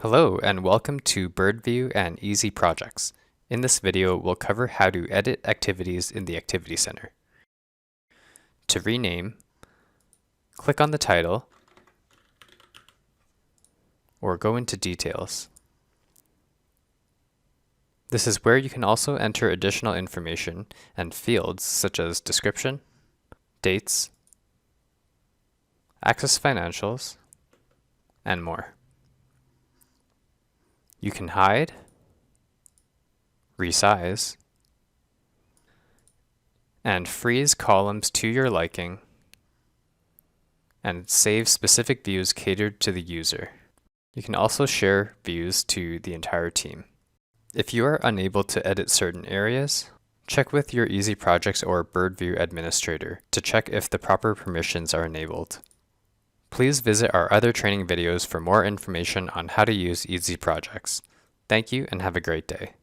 Hello and welcome to Birdview and Easy Projects. In this video, we'll cover how to edit activities in the Activity Center. To rename, click on the title or go into Details. This is where you can also enter additional information and fields such as description, dates, access financials, and more. You can hide, resize, and freeze columns to your liking, and save specific views catered to the user. You can also share views to the entire team. If you are unable to edit certain areas, check with your Easy Projects or Birdview administrator to check if the proper permissions are enabled. Please visit our other training videos for more information on how to use Easy Projects. Thank you and have a great day.